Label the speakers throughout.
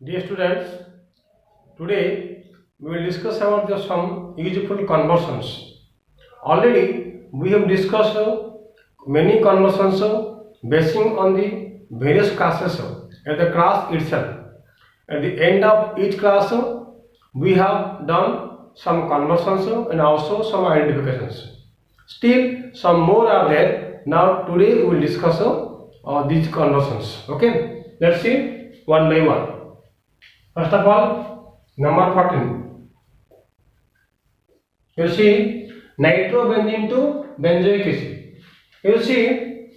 Speaker 1: Dear students, today we will discuss about some useful conversions. Already we have discussed many conversions basing on the various classes at the class itself. At the end of each class, we have done some conversions and also some identifications. Still, some more are there. Now today we will discuss these conversions. Okay, let's see one by one. First of all, number 14. You see nitrobenzene to benzoic acid. You see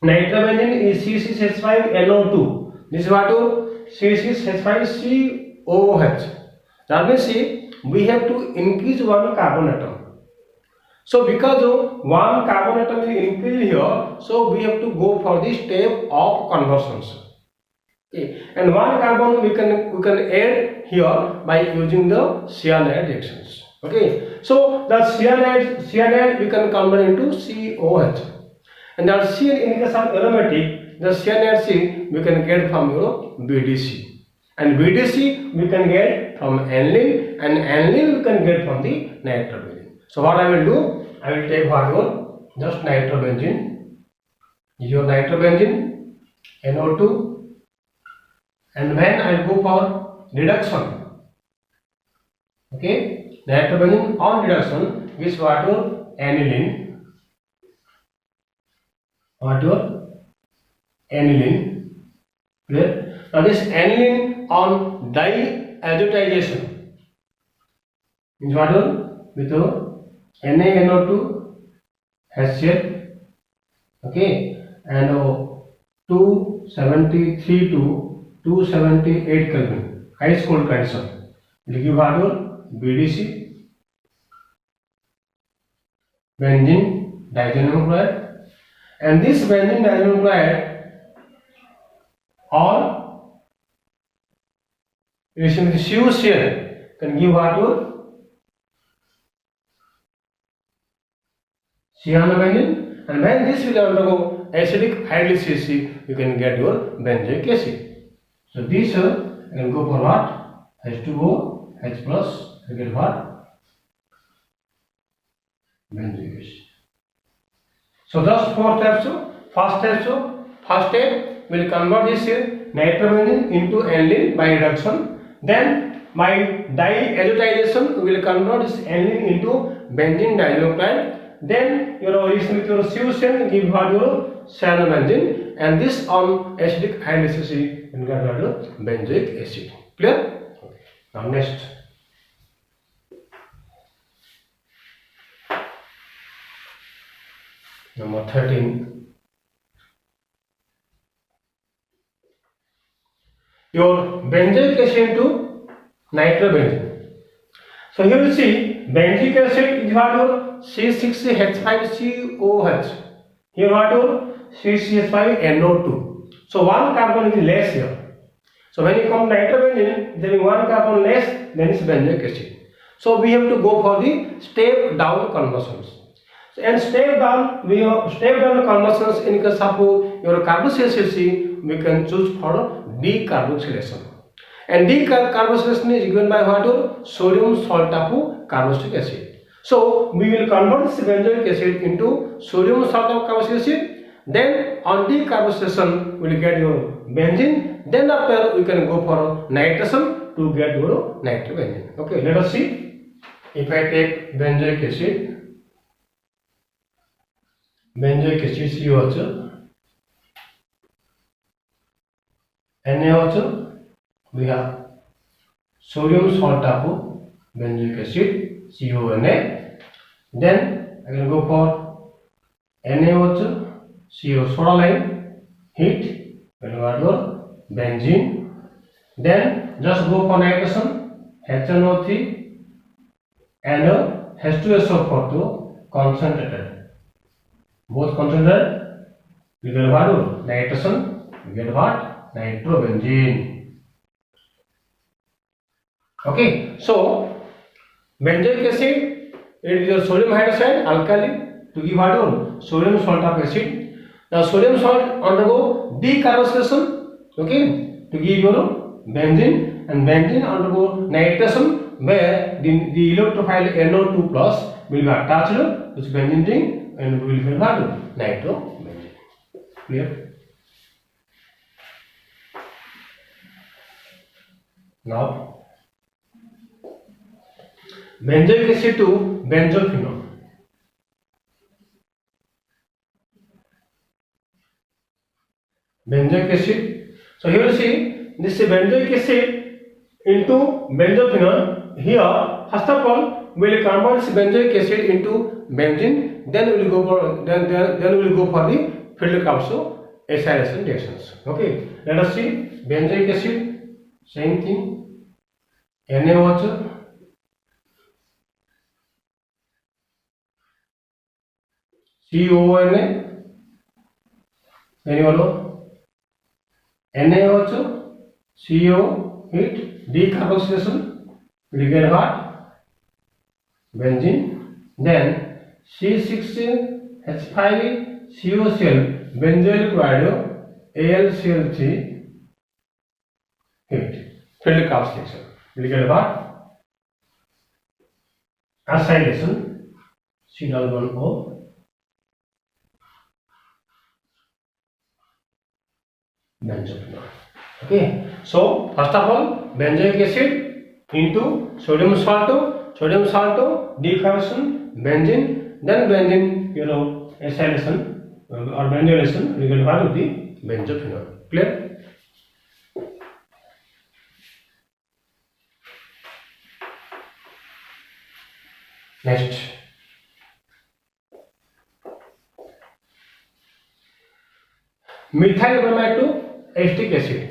Speaker 1: nitrobenzene is C6H5NO2. This is what C6H5COOH. That means see, we have to increase one carbon atom. So because one carbon atom is increased here, so we have to go for the step of conversions. Okay. And one carbon we can add here by using the cyanide reactions. Okay, so the cyanide we can convert into COH, and that C in case of aromatic, the cyanide C we can get from your BDC, and BDC we can get from aniline, and aniline we can get from the nitrobenzene. So what I will do, I will take what your just nitrobenzene, your nitrobenzene NO2. And when I go for reduction, okay, nitrobenzene on reduction is what your aniline, clear? Now this aniline on diazotization is what your with NaNO2 HCl, okay, and 273 to 278 Kelvin, ice cold condition. Will give what your BDC, benzene diazoxide chloride, and this benzene diazoxide chloride or reaction with CuCl can give what your cyanobenzene, and when this will undergo acidic hydrolysis, you can get your benzoic acid. So this can go for what? H2O, H plus, you get what? Benzoic acid. So just four steps. First step will convert this nitrobenzene into aniline by reduction. Then by diazotization will convert this aniline into benzene diazoxide. Then your reaction with your CuCl give what your cyanobenzene, and this on acidic hydrolysis you get what your benzoic acid. Clear? Okay. Now next. Number 13. Your benzoic acid to nitrobenzene. So here you see benzoic acid is what your C6H5COH. Here what your C6H5NO2. So one carbon is less here. So when you come nitrobenzene, there is one carbon less, then it's benzoic acid. So we have to go for the step down conversions. And step down conversions in case of your carboxylation, we can choose for decarboxylation. And decarboxylation is given by what? Sodium salt of carboxylic acid. So we will convert this benzoic acid into sodium salt of carboxylic acid. Then on decarboxylation we will get your benzene. Then after we can go for nitration to get your nitrobenzene. Okay, let us see. If I take benzoic acid COH, NaOH, we have sodium salt of benzoic acid CONa. Then I can go for NaOH, CO soda lime, heat, and what your benzene. Then just go for nitration, HNO3 and H2SO4 to concentrated. Both concentrated, you get what? Nitration, you get what? Nitrobenzene. Okay, so benzoic acid, it is a sodium hydroxide alkali to give what? Sodium salt of acid. Now sodium salt undergo decarboxylation, okay, to give your benzene, and benzene undergo nitration where the electrophile NO2 plus will be attached to this benzene ring and will be what? Nitrobenzene. Clear? Now, benzoic acid to benzophenol. Benzoic acid. So here you see this benzoic acid into benzophenol. Here, first of all, we will convert this benzoic acid into benzene. Then we will go for then we will go for the field capsule acylation reactions. Okay. Let us see benzoic acid. Same thing. NaOH, CONA, then you know NaOH, CO, heat, decarboxylation, we get what? Benzene. Then C16H5 COCl, benzoyl chloride, AlCl3, heat, field capsulation. We get what? Acylation, C11O, benzophenol. Okay. So first of all, benzoic acid into sodium salt, decarboxylation, benzene, then benzene, acylation or benzylation, we get what of the benzophenol. Clear? Next, methyl bromide to acetic acid.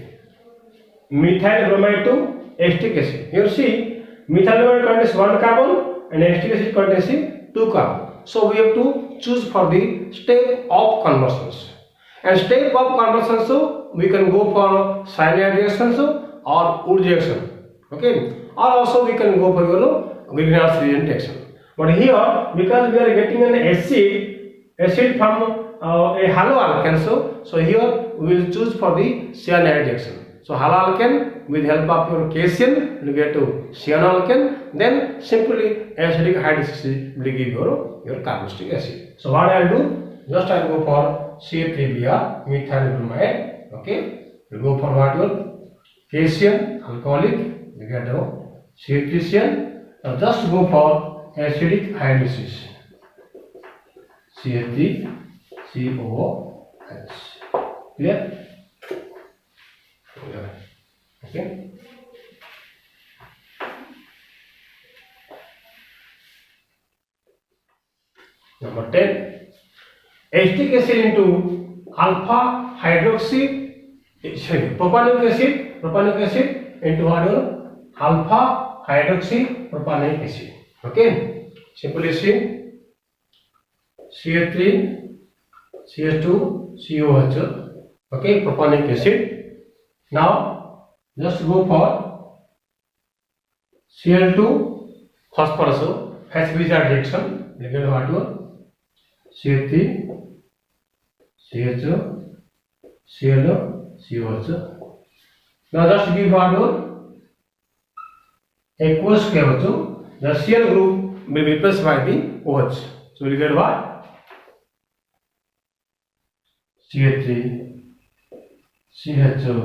Speaker 1: Methyl bromide to acetic acid. Here see, methyl bromide contains 1 carbon and acetic acid contains 2 carbon. So we have to choose for the step of conversions. And step of conversion, so we can go for cyanide reaction or wood reaction. Okay, or also we can go for Grignard's reaction. But here, because we are getting an acid from a haloalkane, so here we will choose for the cyanide reaction. So haloalkane with help of your cation, you get to cyanoalkane. Then simply acidic hydroxy will give your carboxylic acid. So what I will do? Just I will go for CH3Br methyl bromide. Okay, we will go for what your cation alcoholic. You get the CH3Cl. Now just go for acidic hydrolysis, CH3COOH. Clear? Okay. Number 10, acetic acid into alpha hydroxy, propanic acid into what? Alpha hydroxy propanic acid. Okay, simply see CH3, CH2, COH. Okay, propanic acid. Now just go for Cl2 phosphorus, H-Bizard reaction. You get what? CH3, CHO, ClO, COH. Now just give what? Aqueous KO2. The Cl group will be replaced by the OH. So we will get what? CH3, CHO,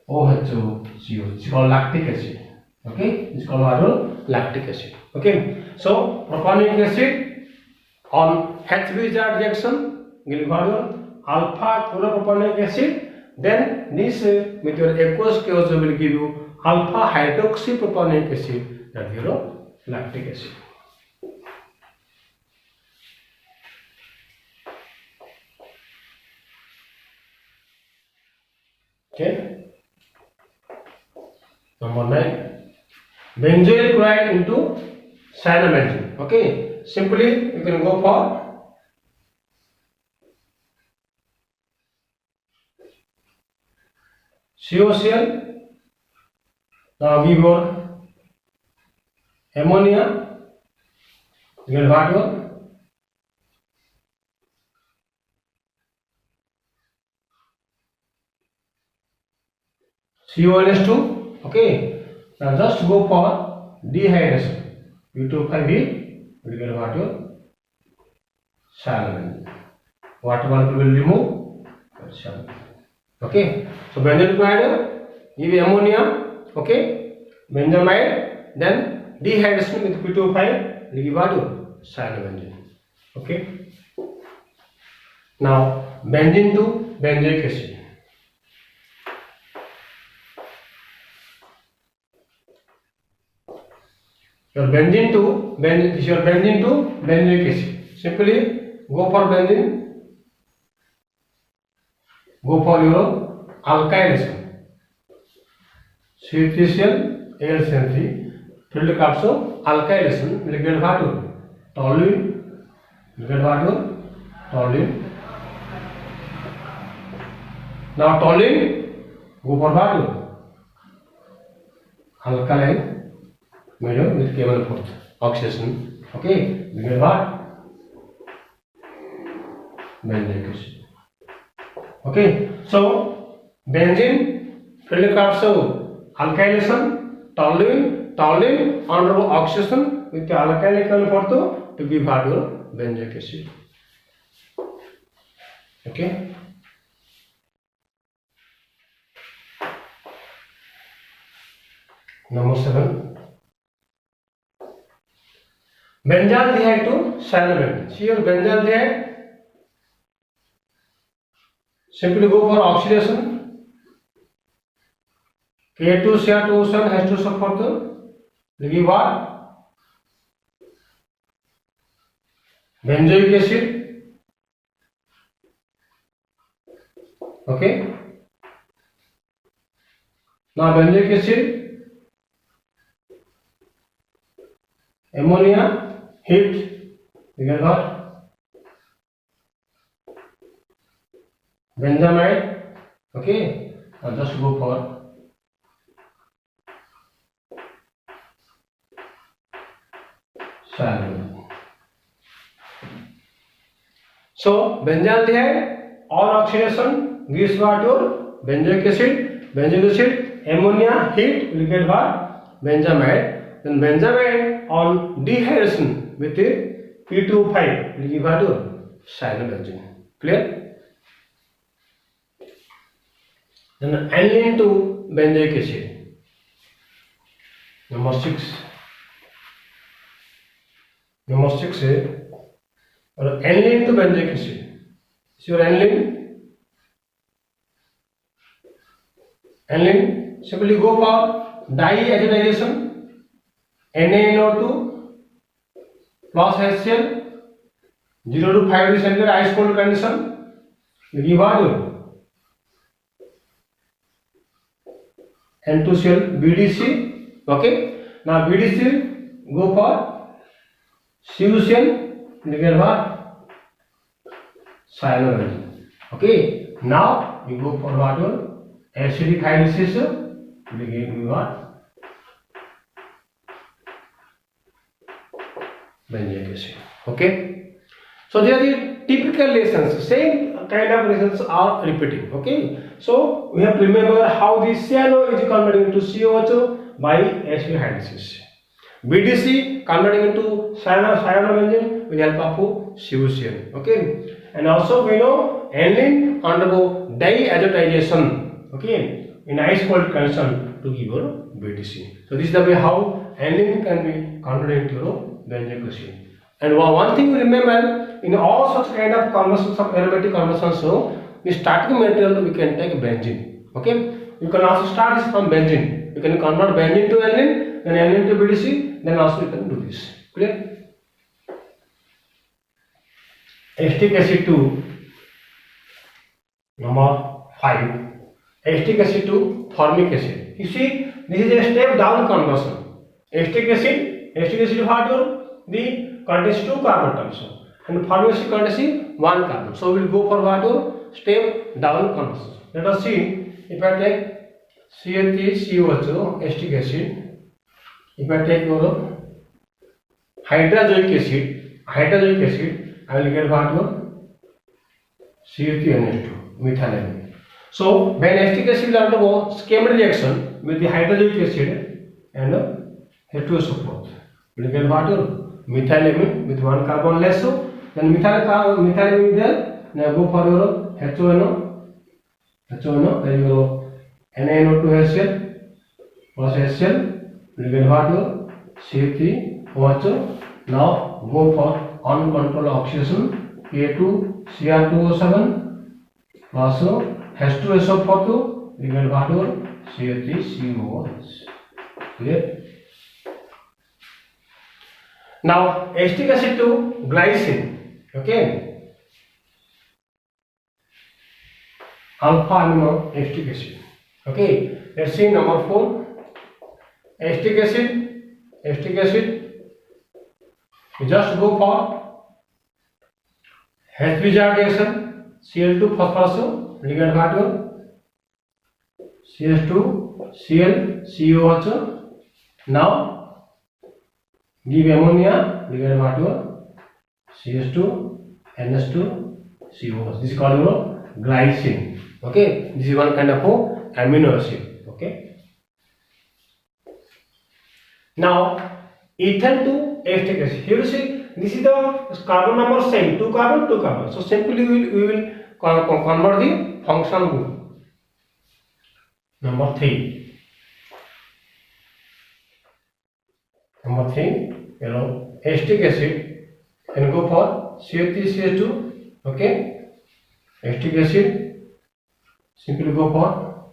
Speaker 1: OHO, COH. It's called lactic acid. Okay, it's called what? Lactic acid. Okay, so propanic acid on H-Bizard reaction will be what? Alpha chloropropanic acid. Then this with your aqueous KO will give you alpha hydroxypropanic acid, that is lactic acid. Okay. Number 9, benzoyl chloride into cyanobenzene. Okay, simply you can go for COCl. Now give your ammonia. You get what? CONS2. Okay. Now just go for dehydration. U2O5 will get what your cyanobenzene. Water molecule will remove cyanobenzene. Okay. So benzene chloride give ammonia. Okay. Benzamide, then dehydration with P2O5 will give what your cyanobenzene. Okay. Now benzene to benzoic acid. Your benzene to benzoic acid. Simply go for benzene. Go for your alkylation. CH3Cl AlCN3 filled capsule alkylation will get what? Toluene. Will get what? Toluene. Now toluene go for what? Alkaline medium with K1/4 oxidation. Okay, we get what? Benzoic acid. Okay, so benzene filled capsule alkylation, toluene undergo oxidation with the alkyl K1/4 to give what? Benzoic acid. Okay. Number 7. Benzaldehyde to cyanobenzene. See your benzaldehyde. Simply go for oxidation. K2Cr2O7 has to suffer the give what? Benzoic acid. Okay. Now benzoic acid, ammonia, heat, you get what? Benzamide. Okay. Now just go for cyanobenzene. So benzaldehyde on oxidation gives what? Your benzoic acid, ammonia, heat will get what? Benzamide. Then benzamide on dehydration with P2O5 will give what? Cyanobenzene. Clear? Then aniline to benzoic acid. Number 6. Aniline to benzoic acid. Is your aniline? Simply go for diazotization. NaNO2 plus HCl 0 to 5 degree centigrade ice cold condition will give what? N2Cl BDC. Okay. Now BDC go for CuCl will get what? Cyanobenzene. Okay. Now you go for what? Acidic hydrolysis will give you what? Benzoic acid. Okay. So they are the typical lessons. Same kind of lessons are repeating. Okay. So we have to remember how the cyano is converting into COH by acid hydrolysis. BDC converting into cyanobenzene with the help of CuCl. Okay. And also we know aniline undergo diazotization. Okay. In ice cold condition to give your BDC. So this is the way how aniline can be converted into your benzoic acid. And one thing you remember, in all such kind of conversions of aromatic conversions, so the starting material we can take benzene. Okay, you can also start this from benzene. You can convert benzene to aniline, then aniline to BDC, then also you can do this. Clear? Acetic acid to number 5. Acetic acid to formic acid. You see, this is a step down conversion. Acetic acid what? The contains 2 carbon atoms, and formic acid contains 1 carbon. So we will go for what? Step down conversion. Let us see. If I take CH3COH acetic acid, if I take your hydrozoic acid, I will get what? CH3NH2 methylamine. So when acetic acid will undergo chemical reaction with the hydrochloric acid and H2SO4, we get water methylamine with one carbon less. So then methylamine there. Now go for your HONO. Then you go NaNO2HCl plus HCl. We get water C3OHO. Now go for uncontrolled oxidation. K2Cr2O7 plus H2SO4, we get water CH3COOH. Clear? Now acetic acid to glycine. Okay. Alpha amino acetic acid. Okay. Let's see number 4. Acetic acid. We just go for H3 reaction. Cl2 phosphorus. We get water CH2Cl COH. Now give ammonia, we get water CH2 NH2 COH. This is called glycine. Okay, this is one kind of amino acid. Okay. Now ethyl to acetic acid. Here you see this is the carbon number same, 2 carbon. So simply we will convert the functional group. Number 3, acetic acid and go for CH3CH2. Okay, acetic acid simply go for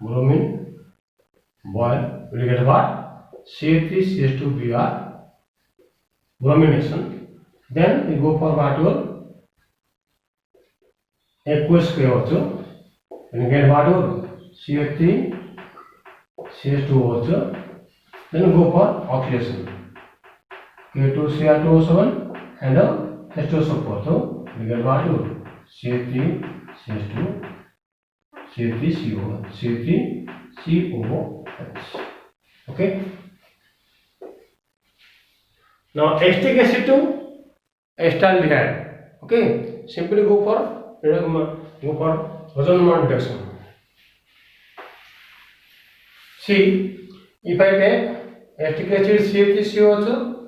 Speaker 1: bromine, boil, we will get what? CH3CH2Br, bromination. Then we go for water aqueous KOH and get water CH3CH2OH. Then go for oxidation K2Cr2O7 and H2SO4. So we get water CH3CH2 CH3COOH. Okay. Now acetic acid to acetaldehyde. Okay, simply go for Rosenman reduction. See, if I take acetic acid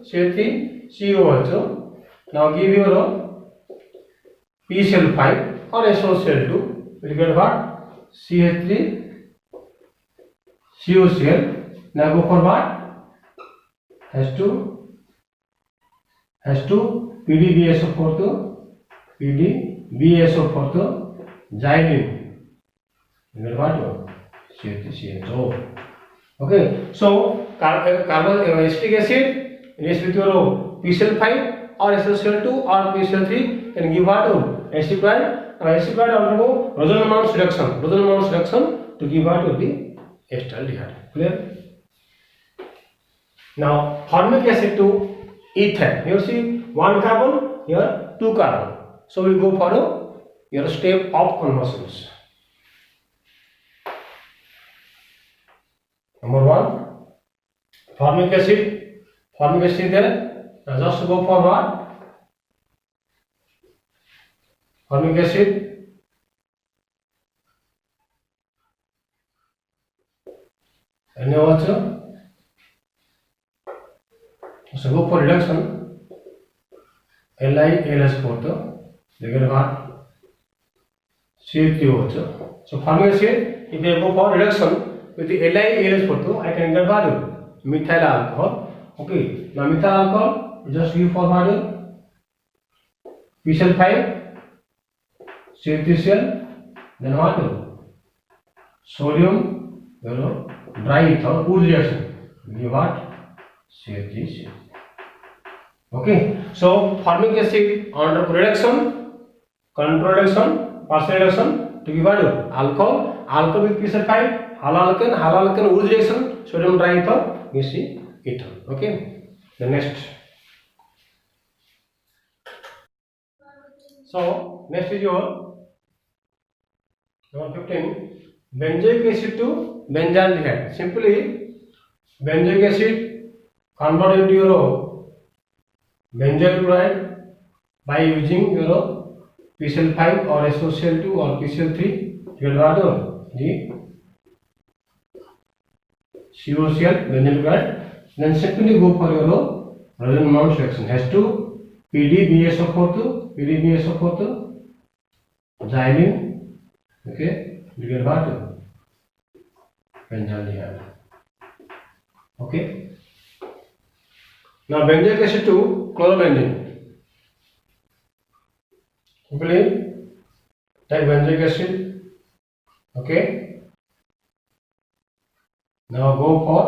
Speaker 1: CH3COH, now give your PCl5 or SOCl2, we will get what? CH3COCl. Now go for what? H2 PDBSO4 to PDBSO4 to xylene. You get what? CH3CHO. Okay, so carbon acetic acid reacts with your PCl5 or SOCl2 or PCl3 can give what? Acetaldehyde. Acetaldehyde undergo Rosenman's reduction to give what? The acetaldehyde. Clear? Now formic acid to ether. Here see 1 carbon, here 2 carbon. So we go for your step of conversions. Number 1, formic acid there. Now just go for what? Formic acid NaOH. So go for reduction LiAlS4 to they get what? CH3OH. So formic acid, if I go for reduction with the LiAlS4 to I can get what? Methyl alcohol. Okay, now methyl alcohol just give for what? PCl5 CH3Cl, then what? Sodium dry ether wood reaction give what? CH3Cl. Okay, so formic acid under reduction, control reduction, partial reduction to give what? Alcohol with PCl5, halal wood reaction, sodium dry ether, gives ether. Okay, the next. So next is your number 15, benzoic acid to benzaldehyde. Simply benzoic acid converted into your benzyl chloride by using your PCl5 or SOCl2 or PCl3, you get what? The COCl benzene chloride. Then simply go for your resonance mount reaction. H2 PDBSO42, PDBSO42, xylene. Okay, you get what? Benzaldehyde. Okay. Now benzoic acid to chlorobenzene. Simply take benzoic acid. Okay. Now go for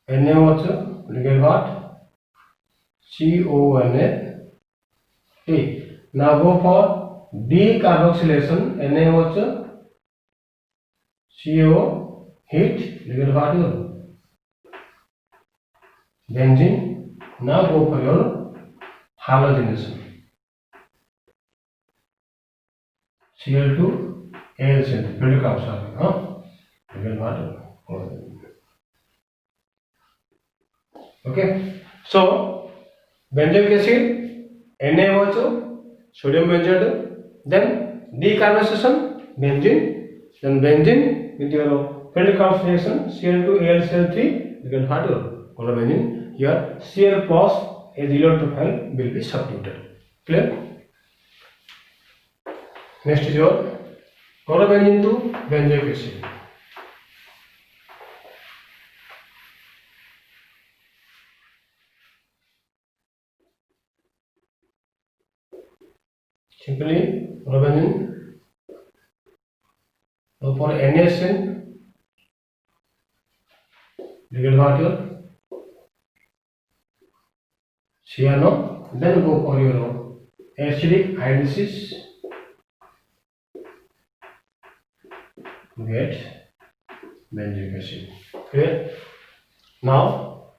Speaker 1: NaOH. You get what? CONA. Now go for decarboxylation. NaOH. CO heat. You get what? Benzene. Now go for your halogenation. Cl2 AlCl3. Filter cup sorry. You get what? Okay. So benzoic acid, NaOH, sodium benzoate, then decarbonization, benzene, then benzene with your filter cup reaction Cl2 AlCl3, you get what? Chlorobenzene. Here Cl plus as electrophile will be substituted. Clear? Next is your chlorobenzene to benzoic acid. Simply chlorobenzene. So for NaCN, you get what? Cyano. Then go for your acidic hydrolysis. Get benzoic acid. Clear? Now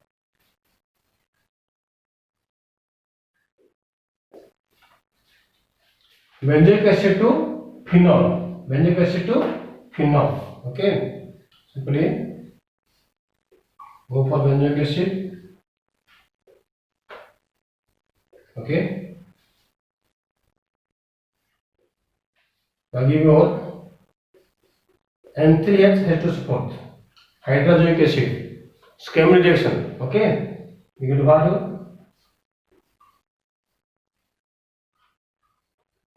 Speaker 1: benzoic acid to phenol. Benzoic acid to phenol. Okay. Simply go for benzoic acid. Okay. Now give me what? N3H H2 support. Hydrogen acid. Scheme reaction. Okay. You get what?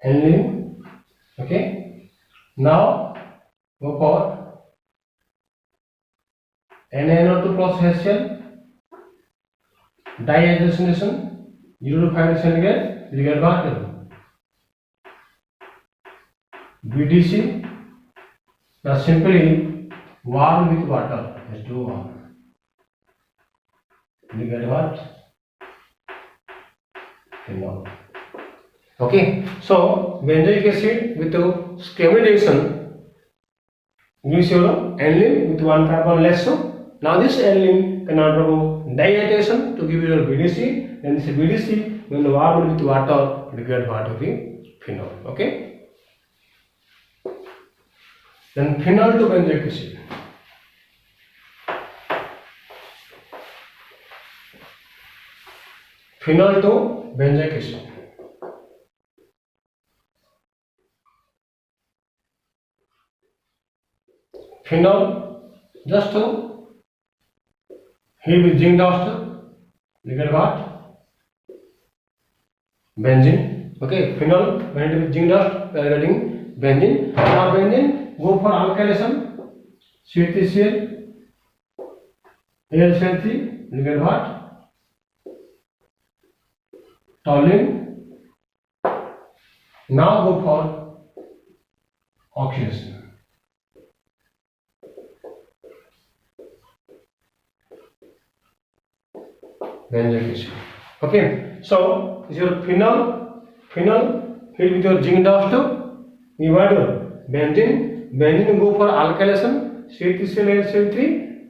Speaker 1: Aniline. Okay. Now go for NaNO2 plus HCl. Dihydrogenation. 0 to 5 centigrade. You get what? BDC. Now simply warm with water. H2O warm. You get what? Phenol. Okay. So benzoic acid with the scheme reaction gives you aniline with 1 carbon less. So now this aniline can undergo dihydration to give you your BDC. Then this BDC when warmed with water you get what? The phenol. Okay. Then phenol to benzoic acid. Phenol to benzoic acid. Phenol just to heat with zinc dioxide. You get what? Benzene. Okay. Phenol when it with zinc dioxide we are getting benzene. Now benzene go for alkylation. C3Cl AlCl3. You get what? Toluene. Now go for oxidation. Benzoic acid. Okay. So this is your phenol. Phenol heat with your zinc dioxide. You want benzene. Benzene go for alkylation. C3Cl AlCl3.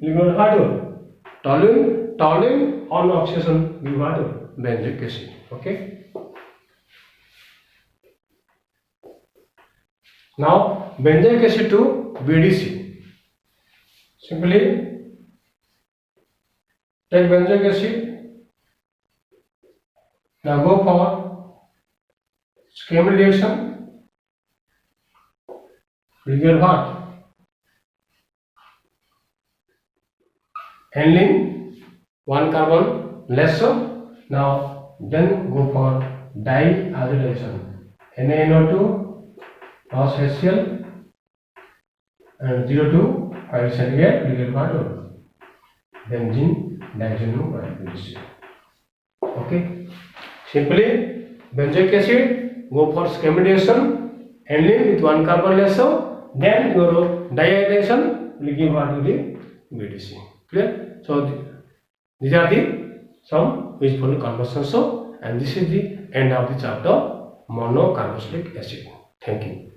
Speaker 1: You got what? Toluene. Toluene on oxidation. You got benzoic acid. Okay. Now benzoic acid to BDC. Simply take benzoic acid. Now go for Scheme reaction will give what? Aniline, one carbon less. So now then go for diazotization. NaNO2 plus HCl and 0 to 5 centigrade will get what? Benzene diazonium. Okay. Simply benzoic acid go for scheme reaction. Aniline with one carbon less. So then your diazotization will give what? Will BDC. Clear? So these are the some useful conversions. So and this is the end of the chapter monocarboxylic acid. Thank you.